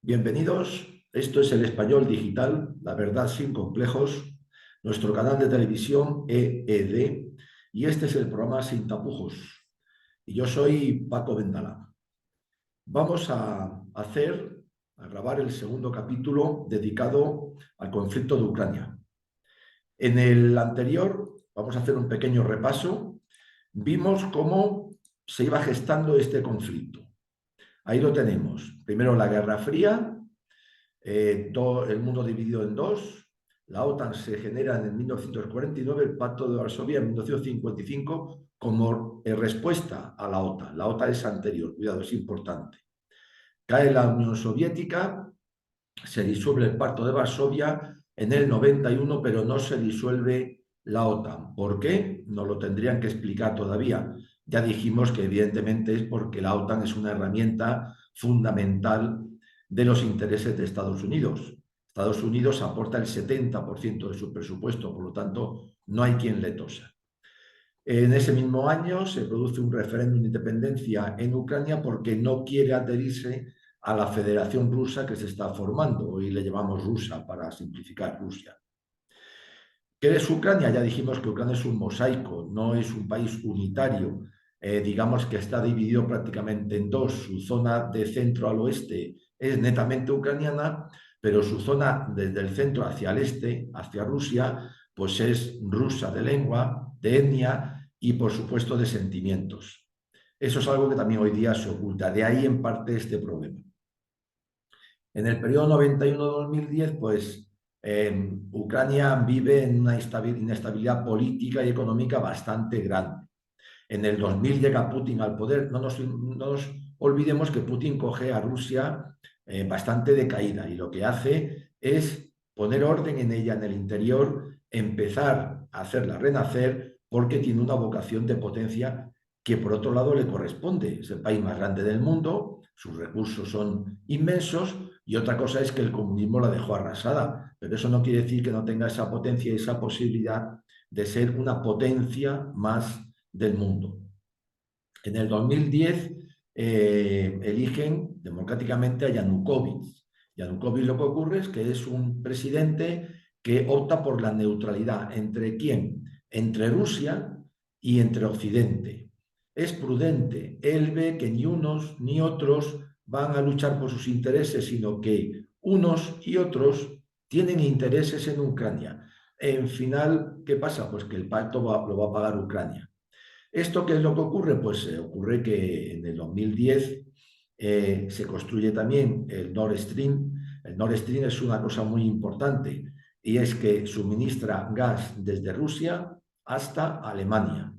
Bienvenidos, esto es El Español Digital, la verdad sin complejos, nuestro canal de televisión EED, y este es el programa Sin Tapujos. Y yo soy Paco Vendala. Vamos a grabar el segundo capítulo dedicado al conflicto de Ucrania. En el anterior vamos a hacer un pequeño repaso. Vimos cómo se iba gestando este conflicto. Ahí lo tenemos. Primero la Guerra Fría, todo el mundo dividido en dos. La OTAN se genera en 1949, el Pacto de Varsovia en 1955 como respuesta a la OTAN. La OTAN es anterior, cuidado, es importante. Cae la Unión Soviética, se disuelve el Pacto de Varsovia en el 91, pero no se disuelve la OTAN. ¿Por qué? No lo tendrían que explicar todavía. Ya dijimos que evidentemente es porque la OTAN es una herramienta fundamental de los intereses de Estados Unidos. Estados Unidos aporta el 70% de su presupuesto, por lo tanto, no hay quien le tosa. En ese mismo año se produce un referéndum de independencia en Ucrania porque no quiere adherirse a la Federación Rusa que se está formando. Hoy le llamamos Rusia para simplificar Rusia. ¿Qué es Ucrania? Ya dijimos que Ucrania es un mosaico, no es un país unitario. Digamos que está dividido prácticamente en dos. Su zona de centro al oeste es netamente ucraniana, pero su zona desde el centro hacia el este, hacia Rusia, pues es rusa de lengua, de etnia y por supuesto de sentimientos. Eso es algo que también hoy día se oculta. De ahí en parte este problema. En el periodo 91-2010, pues Ucrania vive en una inestabilidad política y económica bastante grande. En el 2000 llega Putin al poder. No nos olvidemos que Putin coge a Rusia bastante decaída y lo que hace es poner orden en ella en el interior, empezar a hacerla renacer porque tiene una vocación de potencia que por otro lado le corresponde. Es el país más grande del mundo, sus recursos son inmensos y otra cosa es que el comunismo la dejó arrasada, pero eso no quiere decir que no tenga esa potencia y esa posibilidad de ser una potencia más del mundo. En el 2010 eligen democráticamente a Yanukovych. Yanukovych lo que ocurre es que es un presidente que opta por la neutralidad. ¿Entre quién? Entre Rusia y entre Occidente. Es prudente. Él ve que ni unos ni otros van a luchar por sus intereses, sino que unos y otros tienen intereses en Ucrania. En final, ¿qué pasa? Pues que el pacto lo va a pagar Ucrania. ¿Esto qué es lo que ocurre? Pues ocurre que en el 2010 se construye también el Nord Stream. El Nord Stream es una cosa muy importante y es que suministra gas desde Rusia hasta Alemania.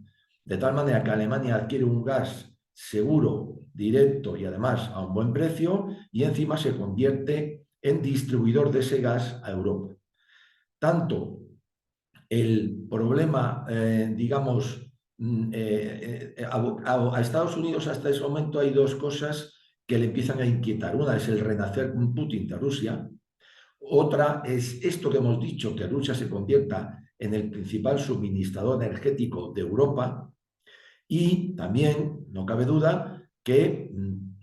De tal manera que Alemania adquiere un gas seguro, directo y además a un buen precio y encima se convierte en distribuidor de ese gas a Europa. Tanto el problema, digamos, a Estados Unidos hasta ese momento hay dos cosas que le empiezan a inquietar. Una es el renacer Putin de Rusia. Otra es esto que hemos dicho, que Rusia se convierta en el principal suministrador energético de Europa. Y también, no cabe duda, que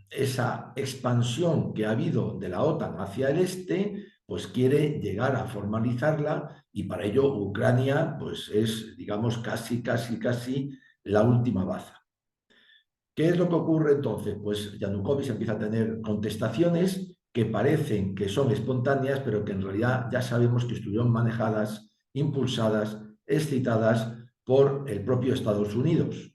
esa expansión que ha habido de la OTAN hacia el este, pues quiere llegar a formalizarla y para ello Ucrania pues es, digamos, casi la última baza. ¿Qué es lo que ocurre entonces? Pues Yanukovych empieza a tener contestaciones que parecen que son espontáneas, pero que en realidad ya sabemos que estuvieron manejadas, impulsadas, excitadas por el propio Estados Unidos.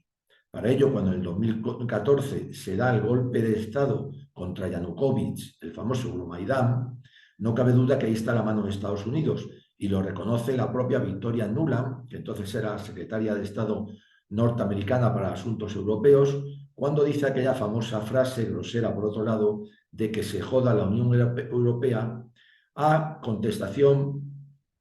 Para ello, cuando en el 2014 se da el golpe de Estado contra Yanukovych, el famoso Euromaidán, no cabe duda que ahí está la mano de Estados Unidos y lo reconoce la propia Victoria Nuland, que entonces era secretaria de Estado norteamericana para asuntos europeos, cuando dice aquella famosa frase grosera, por otro lado, de que se joda la Unión Europea, a contestación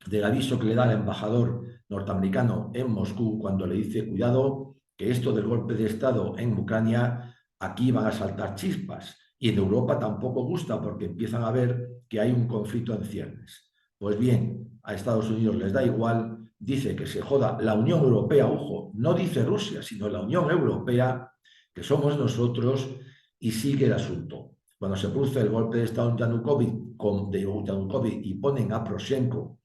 del aviso que le da el embajador norteamericano en Moscú cuando le dice, cuidado, que esto del golpe de Estado en Ucrania, aquí van a saltar chispas. Y en Europa tampoco gusta porque empiezan a ver que hay un conflicto en ciernes. Pues bien, a Estados Unidos les da igual, dice que se joda la Unión Europea, ojo, no dice Rusia, sino la Unión Europea, que somos nosotros, y sigue el asunto. cuando se produce el golpe de Estado de Yanukovych y ponen a Poroshenko,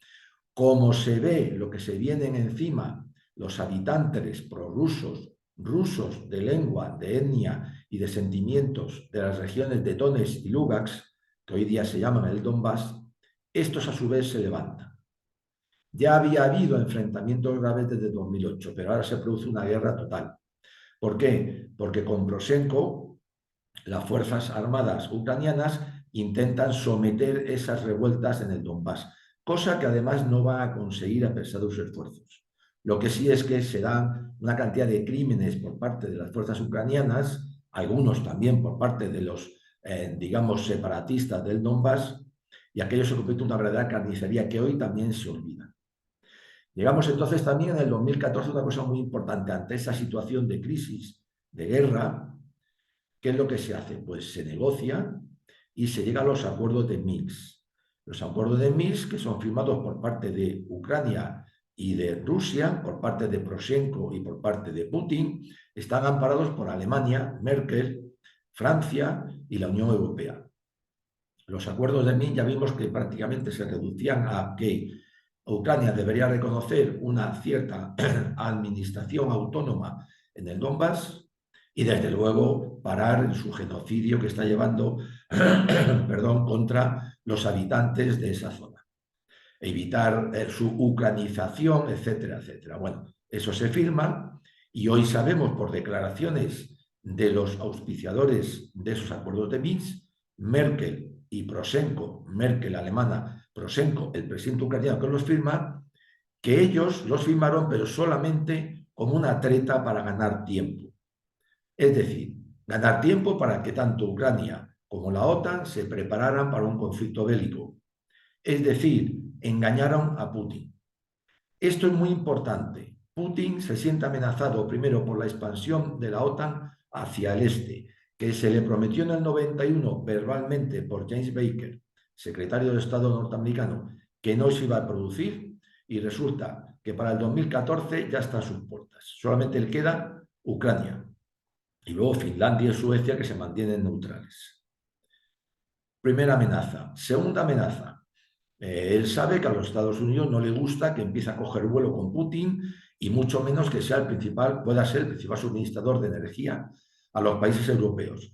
como se ve lo que se vienen encima los habitantes prorrusos, rusos de lengua, de etnia y de sentimientos de las regiones de Donetsk y Lugansk, que hoy día se llaman el Donbass, estos a su vez se levantan. Ya había habido enfrentamientos graves desde 2008, pero ahora se produce una guerra total. ¿Por qué? Porque con Poroshenko las fuerzas armadas ucranianas intentan someter esas revueltas en el Donbass, cosa que además no va a conseguir a pesar de sus esfuerzos. Lo que sí es que se dan una cantidad de crímenes por parte de las fuerzas ucranianas, algunos también por parte de los, digamos, separatistas del Donbass, y aquello se convierte en una verdadera carnicería que hoy también se olvida. Llegamos entonces también en el 2014 a una cosa muy importante. Ante esa situación de crisis, de guerra, ¿qué es lo que se hace? Pues se negocia y se llega a los acuerdos de Minsk. Los acuerdos de Minsk, que son firmados por parte de Ucrania y de Rusia, por parte de Poroshenko y por parte de Putin, están amparados por Alemania, Merkel, Francia y la Unión Europea. Los acuerdos de Minsk ya vimos que prácticamente se reducían a que Ucrania debería reconocer una cierta administración autónoma en el Donbass y, desde luego, parar su genocidio que está llevando perdón, contra los habitantes de esa zona. Evitar su ucranización, etcétera, etcétera. Bueno, eso se firma y hoy sabemos por declaraciones de los auspiciadores de esos acuerdos de Minsk, Merkel y Poroshenko, Merkel alemana, Poroshenko, el presidente ucraniano que los firma, que ellos los firmaron pero solamente como una treta para ganar tiempo. Es decir, ganar tiempo para que tanto Ucrania como la OTAN se prepararan para un conflicto bélico. Es decir, engañaron a Putin. Esto es muy importante. Putin se siente amenazado primero por la expansión de la OTAN hacia el este, que se le prometió en el 91 verbalmente por James Baker, secretario de Estado norteamericano, que no se iba a producir, y resulta que para el 2014 ya está a sus puertas. Solamente le queda Ucrania y luego Finlandia y Suecia, que se mantienen neutrales. Primera amenaza. Segunda amenaza. Él sabe que a los Estados Unidos no le gusta que empiece a coger vuelo con Putin y mucho menos que sea pueda ser el principal suministrador de energía a los países europeos.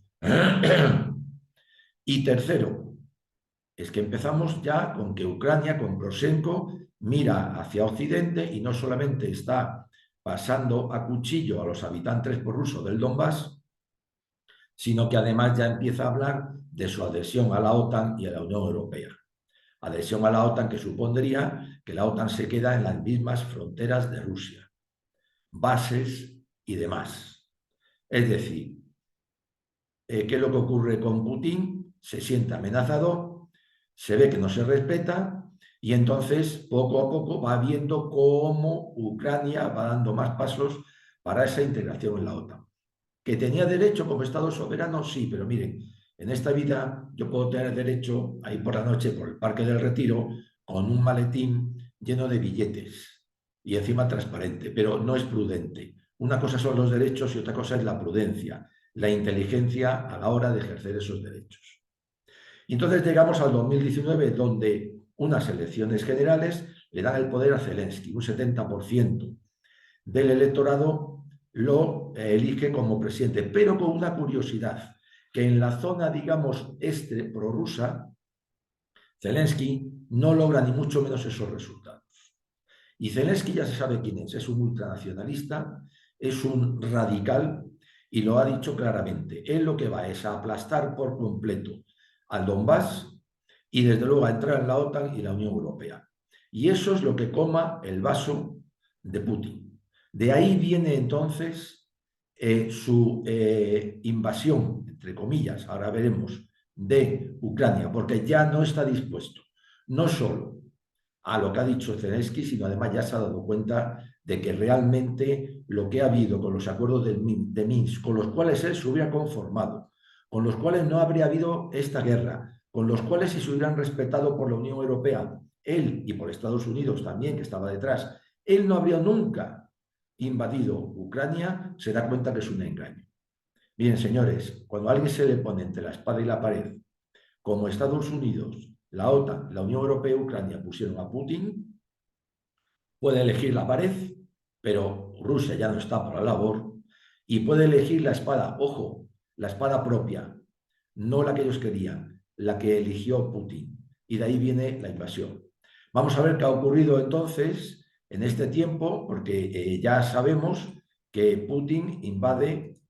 Y tercero, es que empezamos ya con que Ucrania, con Poroshenko, mira hacia Occidente y no solamente está pasando a cuchillo a los habitantes prorrusos del Donbass, sino que además ya empieza a hablar de su adhesión a la OTAN y a la Unión Europea. Adhesión a la OTAN que supondría que la OTAN se queda en las mismas fronteras de Rusia, bases y demás. Es decir, ¿qué es lo que ocurre con Putin? Se siente amenazado, se ve que no se respeta y entonces poco a poco va viendo cómo Ucrania va dando más pasos para esa integración en la OTAN. ¿Que tenía derecho como Estado soberano? Sí, pero miren, en esta vida yo puedo tener derecho a ir por la noche por el Parque del Retiro con un maletín lleno de billetes y encima transparente, pero no es prudente. Una cosa son los derechos y otra cosa es la prudencia, la inteligencia a la hora de ejercer esos derechos. Y entonces llegamos al 2019, donde unas elecciones generales le dan el poder a Zelensky, un 70% del electorado lo elige como presidente, pero con una curiosidad, que en la zona, digamos, este prorrusa, Zelensky no logra ni mucho menos esos resultados. Y Zelensky ya se sabe quién es un ultranacionalista, es un radical y lo ha dicho claramente. Él lo que va es a aplastar por completo al Donbass y desde luego a entrar en la OTAN y la Unión Europea. Y eso es lo que coma el vaso de Putin. De ahí viene entonces su invasión, entre comillas, ahora veremos, de Ucrania, porque ya no está dispuesto, no solo a lo que ha dicho Zelensky, sino además ya se ha dado cuenta de que realmente lo que ha habido con los acuerdos de Minsk, con los cuales él se hubiera conformado, con los cuales no habría habido esta guerra, con los cuales si se hubieran respetado por la Unión Europea, él y por Estados Unidos también, que estaba detrás, él no habría nunca invadido Ucrania, se da cuenta que es un engaño. Miren, señores, cuando a alguien se le pone entre la espada y la pared, como Estados Unidos, la OTAN, la Unión Europea y Ucrania pusieron a Putin, puede elegir la pared, pero Rusia ya no está para la labor, y puede elegir la espada, ojo, la espada propia, no la que ellos querían, la que eligió Putin. Y de ahí viene la invasión. Vamos a ver qué ha ocurrido entonces en este tiempo, porque ya sabemos que Putin invade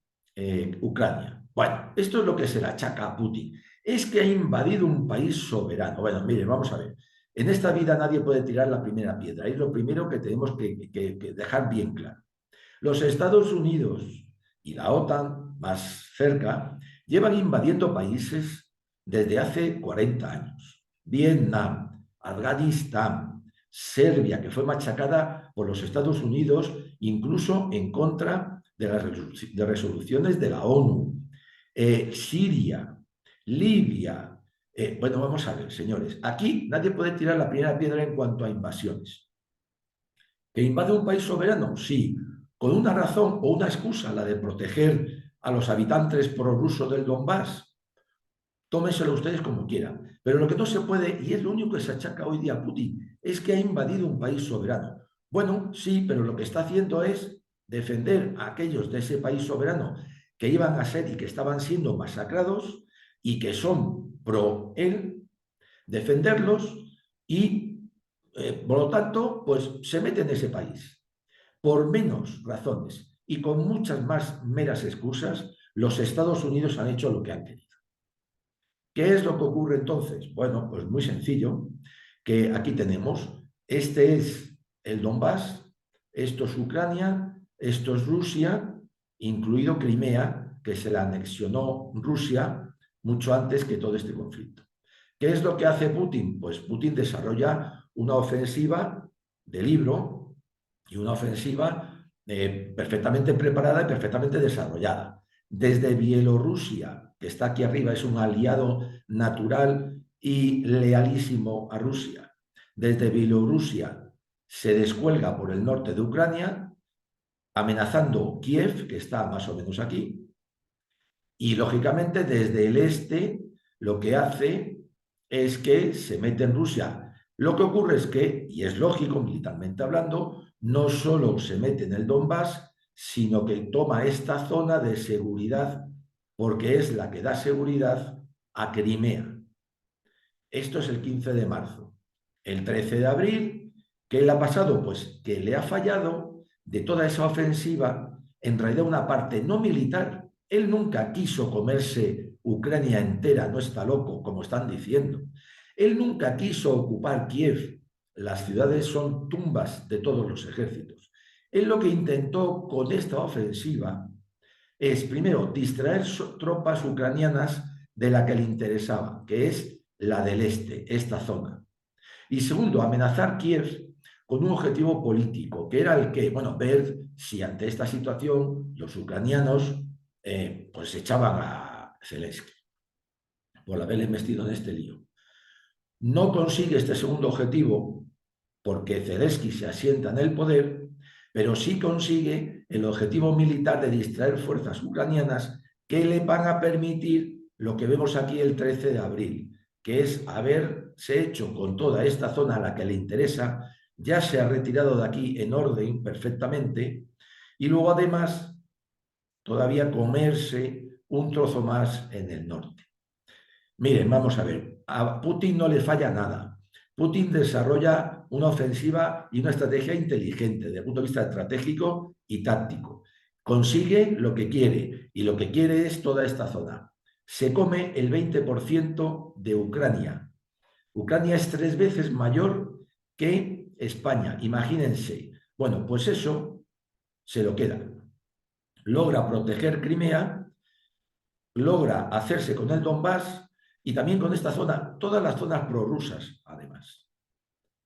Ucrania. Bueno, esto es lo que se le achaca a Putin. Es que ha invadido un país soberano. Bueno, mire, vamos a ver. En esta vida nadie puede tirar la primera piedra. Es lo primero que tenemos que dejar bien claro. Los Estados Unidos y la OTAN, más cerca, llevan invadiendo países desde hace 40 años. Vietnam, Afganistán, Serbia, que fue machacada por los Estados Unidos, incluso en contra de las resoluciones de la ONU. Siria, Libia. Bueno, vamos a ver, señores. Aquí nadie puede tirar la primera piedra en cuanto a invasiones. ¿Que invade un país soberano? Sí, con una razón o una excusa, la de proteger a los habitantes prorrusos del Donbass. Tómenselo ustedes como quieran. Pero lo que no se puede, y es lo único que se achaca hoy día a Putin, es que ha invadido un país soberano. Bueno, sí, pero lo que está haciendo es defender a aquellos de ese país soberano que iban a ser y que estaban siendo masacrados y que son pro él, defenderlos y, por lo tanto, pues se mete en ese país. Por menos razones y con muchas más meras excusas, los Estados Unidos han hecho lo que han querido. ¿Qué es lo que ocurre entonces? Bueno, pues muy sencillo, que aquí tenemos, este es el Donbass, esto es Ucrania, esto es Rusia, incluido Crimea, que se la anexionó Rusia mucho antes que todo este conflicto. ¿Qué es lo que hace Putin? Pues Putin desarrolla una ofensiva de libro y una ofensiva perfectamente preparada y perfectamente desarrollada. Desde Bielorrusia, que está aquí arriba, es un aliado natural y lealísimo a Rusia. Desde Bielorrusia se descuelga por el norte de Ucrania, amenazando Kiev, que está más o menos aquí, y lógicamente desde el este lo que hace es que se mete en Rusia. Lo que ocurre es que, y es lógico militarmente hablando, no solo se mete en el Donbass, sino que toma esta zona de seguridad porque es la que da seguridad a Crimea. Esto es el 15 de marzo. El 13 de abril, ¿qué le ha pasado? Pues que le ha fallado de toda esa ofensiva, en realidad una parte no militar. Él nunca quiso comerse Ucrania entera, no está loco, como están diciendo. Él nunca quiso ocupar Kiev. Las ciudades son tumbas de todos los ejércitos. Él lo que intentó con esta ofensiva es, primero, distraer tropas ucranianas de la que le interesaba, que es la del este, esta zona. Y segundo, amenazar Kiev con un objetivo político, que era el que, bueno, ver si ante esta situación los ucranianos pues echaban a Zelensky por haberle metido en este lío. No consigue este segundo objetivo porque Zelensky se asienta en el poder, pero sí consigue el objetivo militar de distraer fuerzas ucranianas que le van a permitir lo que vemos aquí el 13 de abril, que es haberse hecho con toda esta zona a la que le interesa, ya se ha retirado de aquí en orden perfectamente, y luego además todavía comerse un trozo más en el norte. Miren, vamos a ver, a Putin no le falla nada. Putin desarrolla una ofensiva y una estrategia inteligente desde el punto de vista estratégico y táctico. Consigue lo que quiere y lo que quiere es toda esta zona. Se come el 20% de Ucrania. Ucrania es 3 veces mayor que España, imagínense. Bueno, pues eso se lo queda. Logra proteger Crimea, logra hacerse con el Donbass y también con esta zona, todas las zonas prorrusas, además.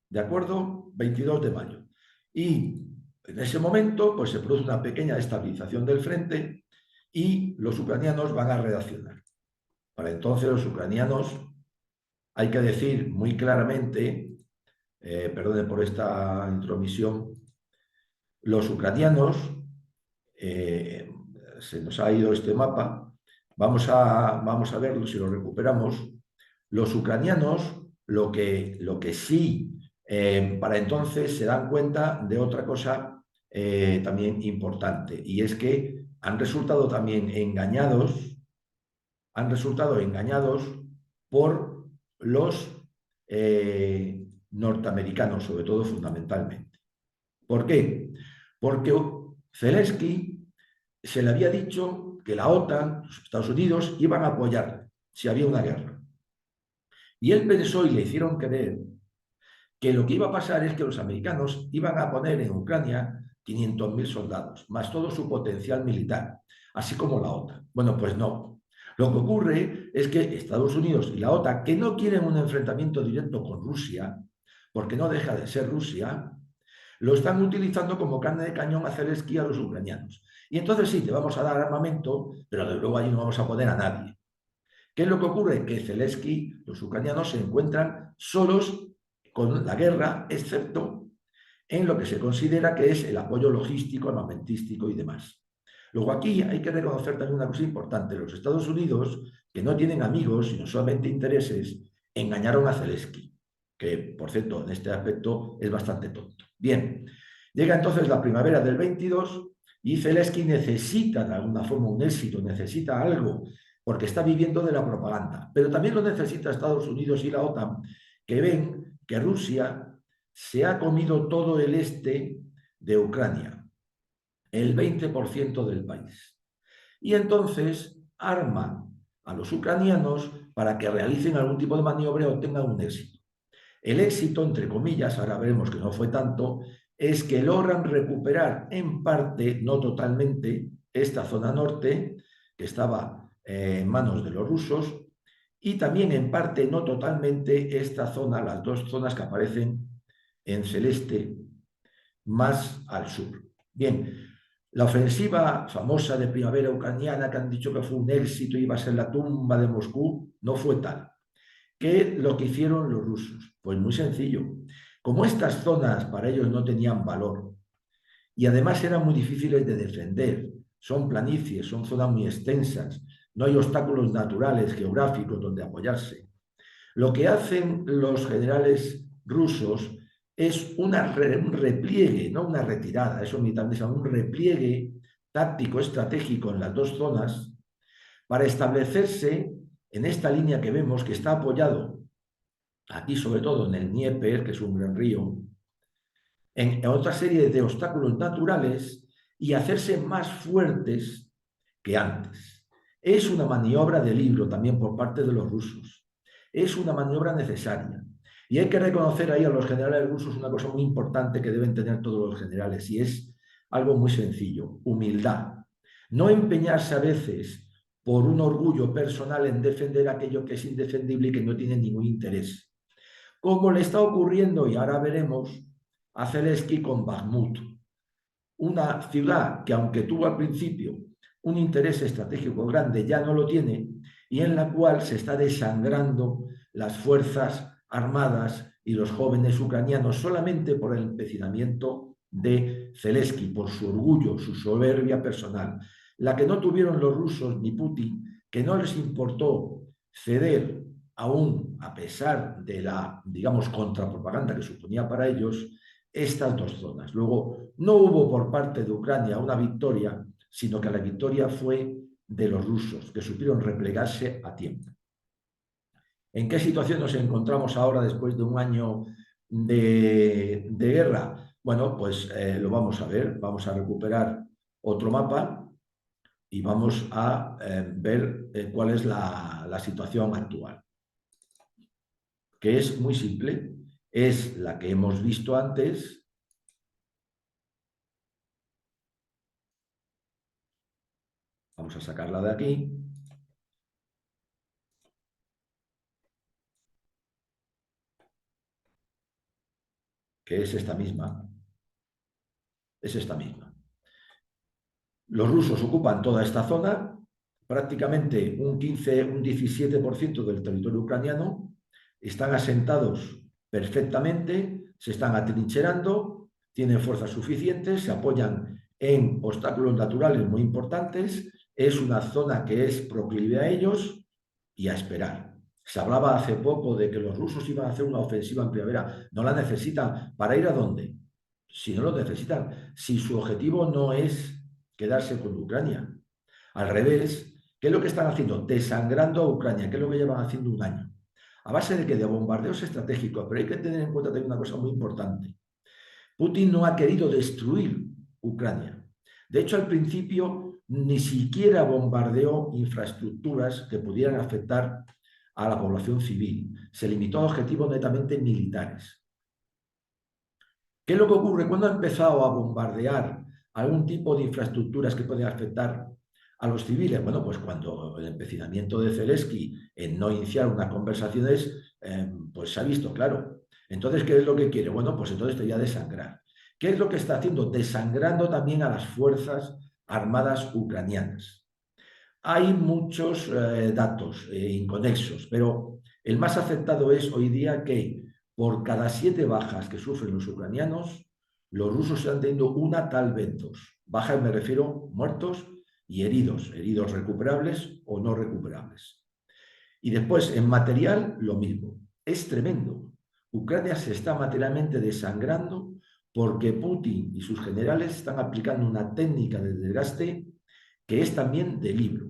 ¿De acuerdo? 22 de mayo. Y en ese momento, pues se produce una pequeña estabilización del frente y los ucranianos van a reaccionar. Para entonces los ucranianos, hay que decir muy claramente, perdone por esta intromisión, los ucranianos se nos ha ido este mapa. Vamos a verlo si lo recuperamos. Los ucranianos lo que sí, para entonces se dan cuenta de otra cosa también importante, y es que han resultado también engañados por los norteamericanos, sobre todo fundamentalmente. ¿Por qué? Porque Zelensky se le había dicho que la OTAN, los Estados Unidos, iban a apoyar si había una guerra. Y él pensó y le hicieron creer que lo que iba a pasar es que los americanos iban a poner en Ucrania 500.000 soldados, más todo su potencial militar, así como la OTAN. Bueno, pues no. Lo que ocurre es que Estados Unidos y la OTAN, que no quieren un enfrentamiento directo con Rusia, porque no deja de ser Rusia, lo están utilizando como carne de cañón a hacer esquí a los ucranianos. Y entonces sí, te vamos a dar armamento, pero de luego allí no vamos a poner a nadie. ¿Qué es lo que ocurre? Que Zelensky, los ucranianos se encuentran solos con la guerra, excepto en lo que se considera que es el apoyo logístico, armamentístico y demás. Luego aquí hay que reconocer también una cosa importante. Los Estados Unidos, que no tienen amigos, sino solamente intereses, engañaron a Zelensky, que, por cierto, en este aspecto es bastante tonto. Bien, llega entonces la primavera del 22 y Zelensky necesita de alguna forma un éxito, necesita algo, porque está viviendo de la propaganda. Pero también lo necesita Estados Unidos y la OTAN, que ven que Rusia se ha comido todo el este de Ucrania, el 20% del país. Y entonces arma a los ucranianos para que realicen algún tipo de maniobra o tengan un éxito. El éxito, entre comillas, ahora veremos que no fue tanto, es que logran recuperar en parte, no totalmente, esta zona norte, que estaba en manos de los rusos, y también en parte, no totalmente, esta zona, las dos zonas que aparecen en celeste más al sur. Bien, la ofensiva famosa de primavera ucraniana, que han dicho que fue un éxito y iba a ser la tumba de Moscú, no fue tal. ¿Qué es lo que hicieron los rusos? Pues muy sencillo. Como estas zonas para ellos no tenían valor y además eran muy difíciles de defender, son planicies, son zonas muy extensas, no hay obstáculos naturales, geográficos donde apoyarse. Lo que hacen los generales rusos es un repliegue, no una retirada, eso militarmente se llama un repliegue táctico estratégico en las dos zonas para establecerse en esta línea que vemos que está apoyado aquí sobre todo en el Dnieper, que es un gran río, en otra serie de obstáculos naturales y hacerse más fuertes que antes. Es una maniobra de libro también por parte de los rusos. Es una maniobra necesaria. Y hay que reconocer ahí a los generales rusos una cosa muy importante que deben tener todos los generales, y es algo muy sencillo: humildad. No empeñarse a veces por un orgullo personal en defender aquello que es indefendible y que no tiene ningún interés. Como le está ocurriendo, y ahora veremos, a Zelensky con Bakhmut, una ciudad que, aunque tuvo al principio un interés estratégico grande, ya no lo tiene, y en la cual se está desangrando las fuerzas armadas y los jóvenes ucranianos solamente por el empecinamiento de Zelensky, por su orgullo, su soberbia personal, la que no tuvieron los rusos ni Putin, que no les importó ceder aún a pesar de la, digamos, contrapropaganda que suponía para ellos estas dos zonas. Luego, no hubo por parte de Ucrania una victoria, sino que la victoria fue de los rusos, que supieron replegarse a tiempo. ¿En qué situación nos encontramos ahora después de un año de guerra? Bueno, pues lo vamos a ver. Vamos a recuperar otro mapa y vamos a ver cuál es la situación actual, que es muy simple. Es la que hemos visto antes. Vamos a sacarla de aquí. Que es esta misma. Es esta misma. Los rusos ocupan toda esta zona, prácticamente un 15, un 17% del territorio ucraniano, están asentados perfectamente, se están atrincherando, tienen fuerzas suficientes, se apoyan en obstáculos naturales muy importantes, es una zona que es proclive a ellos y a esperar. Se hablaba hace poco de que los rusos iban a hacer una ofensiva en primavera. No la necesitan. ¿Para ir a dónde? Si no lo necesitan. Si su objetivo no es quedarse con Ucrania. Al revés, ¿qué es lo que están haciendo? Desangrando a Ucrania, que es lo que llevan haciendo un año. ¿A base de que de bombardeos estratégicos? Pero hay que tener en cuenta también una cosa muy importante. Putin no ha querido destruir Ucrania. De hecho, al principio ni siquiera bombardeó infraestructuras que pudieran afectar a la población civil. Se limitó a objetivos netamente militares. ¿Qué es lo que ocurre cuando ha empezado a bombardear algún tipo de infraestructuras que pueden afectar a los civiles? Bueno, pues cuando el empecinamiento de Zelensky en no iniciar unas conversaciones, pues se ha visto claro. Entonces, ¿qué es lo que quiere? Bueno, pues entonces te voy a desangrar. ¿Qué es lo que está haciendo? Desangrando también a las fuerzas armadas ucranianas. Hay muchos datos inconexos, pero el más aceptado es hoy día que por cada 7 bajas que sufren los ucranianos, los rusos están teniendo una, tal vez 2. Bajas me refiero muertos y heridos, heridos recuperables o no recuperables. Y después, en material, lo mismo. Es tremendo. Ucrania se está materialmente desangrando porque Putin y sus generales están aplicando una técnica de desgaste que es también de libro.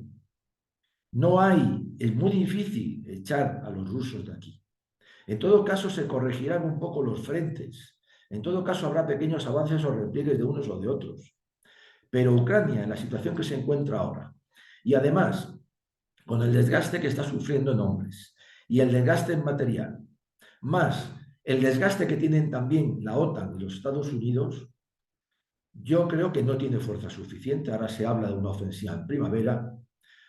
No hay, es muy difícil echar a los rusos de aquí. En todo caso, se corregirán un poco los frentes. En todo caso, habrá pequeños avances o repliegues de unos o de otros. Pero Ucrania, en la situación que se encuentra ahora, y además, con el desgaste que está sufriendo en hombres y el desgaste en material, más el desgaste que tienen también la OTAN y los Estados Unidos, yo creo que no tiene fuerza suficiente. Ahora se habla de una ofensiva en primavera.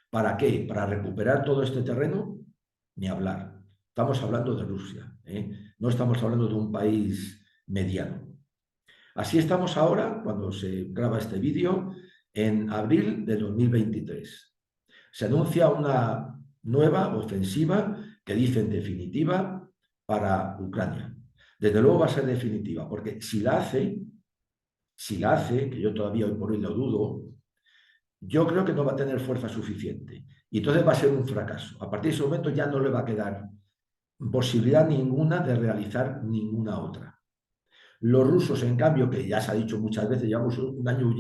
¿Para qué? ¿Para recuperar todo este terreno? Ni hablar. Estamos hablando de Rusia, ¿eh? No estamos hablando de un país mediano. Así estamos ahora, cuando se graba este vídeo, en abril de 2023. Se anuncia una nueva ofensiva que dicen definitiva para Ucrania. Desde luego va a ser definitiva, porque si la hace, que yo todavía hoy por hoy lo dudo, yo creo que no va a tener fuerza suficiente. Y entonces va a ser un fracaso. A partir de ese momento ya no le va a quedar posibilidad ninguna de realizar ninguna otra. Los rusos, en cambio, que ya se ha dicho muchas veces, llevamos un año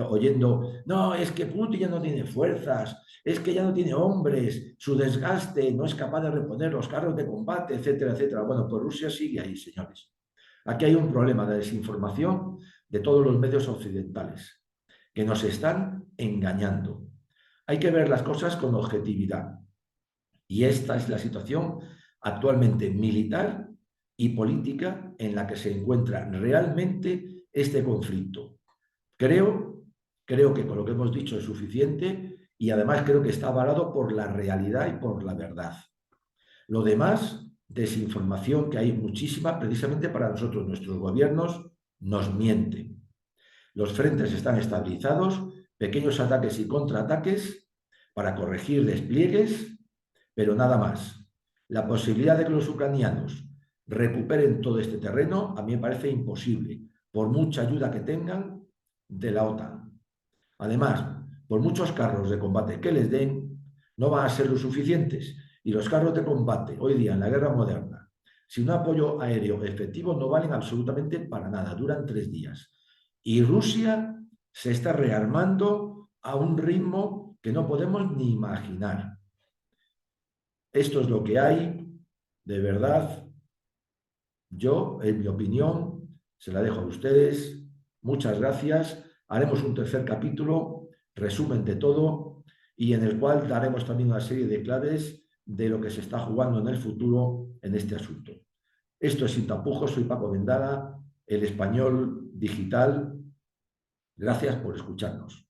oyendo, no, es que Putin ya no tiene fuerzas, es que ya no tiene hombres, su desgaste, no es capaz de reponer los carros de combate, etcétera, etcétera. Bueno, pues Rusia sigue ahí, señores. Aquí hay un problema de desinformación de todos los medios occidentales, que nos están engañando. Hay que ver las cosas con objetividad. Y esta es la situación actualmente militar y política en la que se encuentra realmente este conflicto. Creo que con lo que hemos dicho es suficiente y además creo que está avalado por la realidad y por la verdad. Lo demás, desinformación, que hay muchísima, precisamente para nosotros. Nuestros gobiernos nos mienten. Los frentes están estabilizados, pequeños ataques y contraataques para corregir despliegues, pero nada más. La posibilidad de que los ucranianos recuperen todo este terreno a mí me parece imposible, por mucha ayuda que tengan de la OTAN. Además, por muchos carros de combate que les den, no van a ser lo suficientes. Y los carros de combate, hoy día en la guerra moderna, sin un apoyo aéreo efectivo, no valen absolutamente para nada, duran 3 días. Y Rusia se está rearmando a un ritmo que no podemos ni imaginar. Esto es lo que hay, de verdad. Yo, en mi opinión, se la dejo a ustedes. Muchas gracias. Haremos un tercer capítulo, resumen de todo, y en el cual daremos también una serie de claves de lo que se está jugando en el futuro en este asunto. Esto es Sin Tapujos, soy Paco Vendala, El Español Digital. Gracias por escucharnos.